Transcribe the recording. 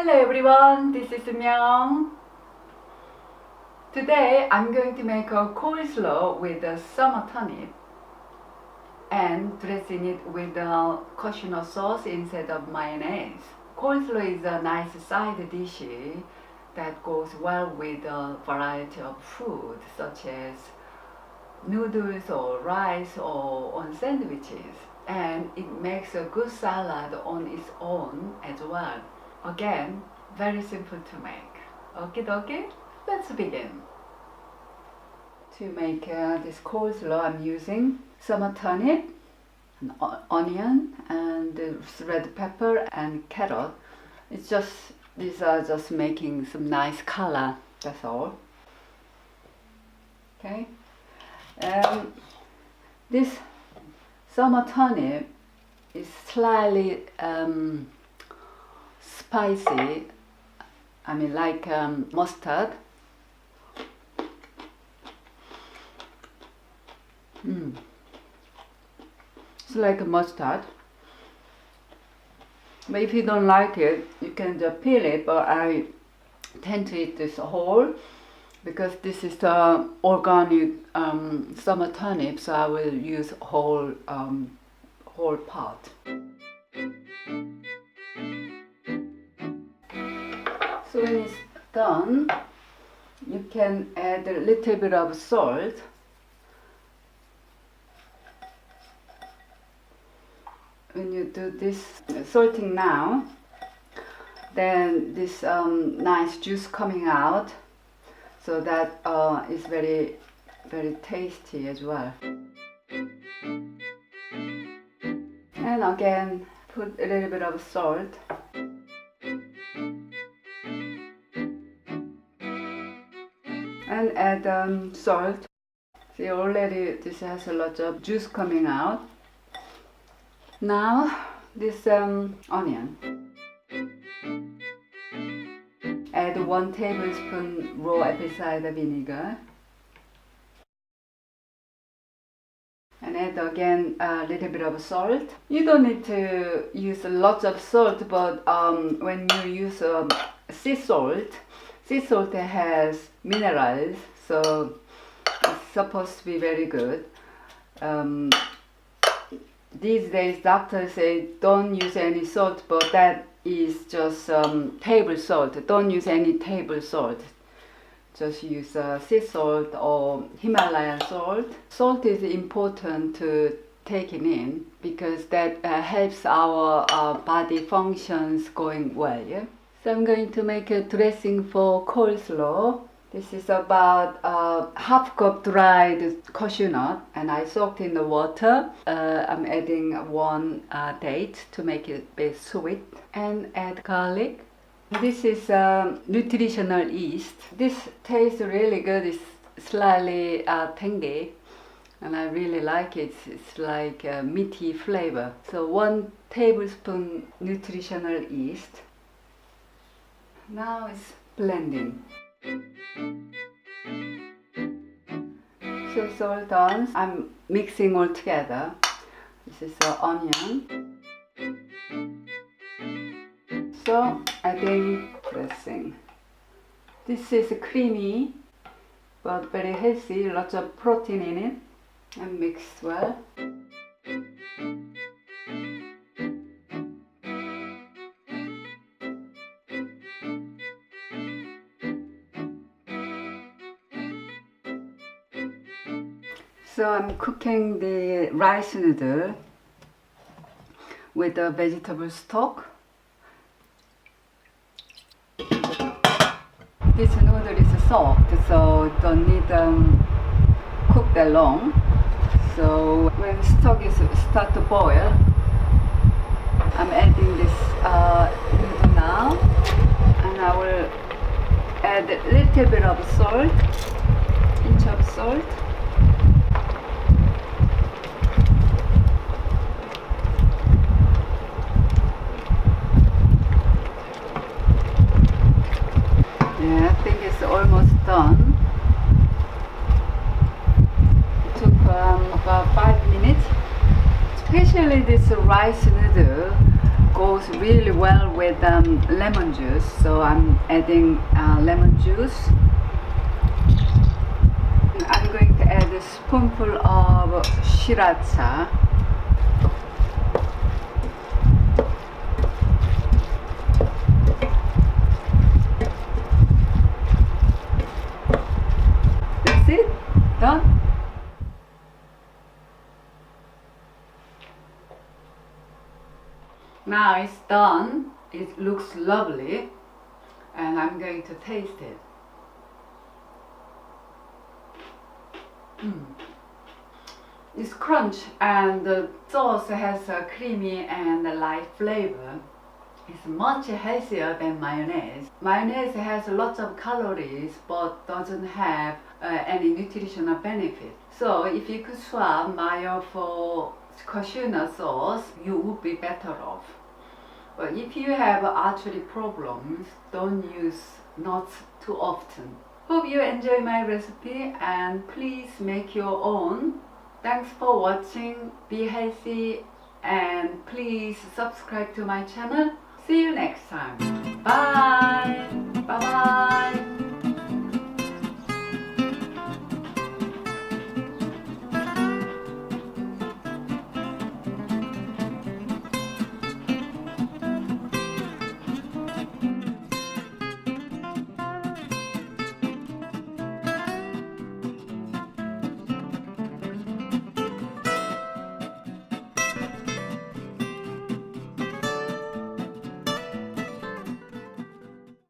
Hello everyone, this is Myung. Today I'm going to make a coleslaw with a summer turnip and dressing it with a coconut sauce instead of mayonnaise. Coleslaw is a nice side dish that goes well with a variety of food such as noodles or rice or on sandwiches, and it makes a good salad on its own as well. Again, very simple to make. Okie dokie, let's begin. To make this coleslaw, I'm using summer turnip, an onion, and red pepper and carrot. These are just making some nice color, that's all. Okay. This summer turnip is slightly spicy, I mean like mustard. It's like a mustard. But if you don't like it, you can just peel it, but I tend to eat this whole because this is the organic summer turnip, so I will use whole part. So when it's done, you can add a little bit of salt. When you do this salting now, then this nice juice coming out, so that is very, very tasty as well. And again, put a little bit of salt. And add salt. See, already this has a lot of juice coming out. Now this onion. Add 1 tablespoon raw apple cider vinegar. And add again a little bit of salt. You don't need to use lots of salt, but when you use sea salt has minerals, so it's supposed to be very good. These days doctors say don't use any salt, but that is just table salt. Don't use any table salt. Just use sea salt or Himalayan salt. Salt is important to take it in because that helps our body functions going well. Yeah? So I'm going to make a dressing for coleslaw. This is about half cup dried cashew nut, and I soaked in the water. I'm adding 1 date to make it a bit sweet, and add garlic. This is nutritional yeast. This tastes really good. It's slightly tangy, and I really like it. It's like a meaty flavor. So 1 tablespoon nutritional yeast. Now it's blending. So it's all done. I'm mixing all together. This is the onion. So adding dressing. This is creamy but very healthy, lots of protein in it, and mixed well. So I'm cooking the rice noodle with the vegetable stock. This noodle is soft, so don't need cook that long. So when stock is start to boil, I'm adding this noodle now, and I will add a little bit of salt, pinch of salt. Yeah, I think it's almost done. It took about 5 minutes. Especially this rice noodle, goes really well with lemon juice, so I'm adding lemon juice. I'm going to add a spoonful of sriracha. That's it, done. Now it's done. It looks lovely, and I'm going to taste it. It's crunch, and the sauce has a creamy and light flavor. It's much healthier than mayonnaise. Mayonnaise has lots of calories but doesn't have any nutritional benefit. So if you could swap mayo for coconut sauce, you would be better off. But if you have artery problems, don't use nuts too often. Hope you enjoy my recipe and please make your own. Thanks for watching. Be healthy and please subscribe to my channel. See you next time. Bye. Bye bye.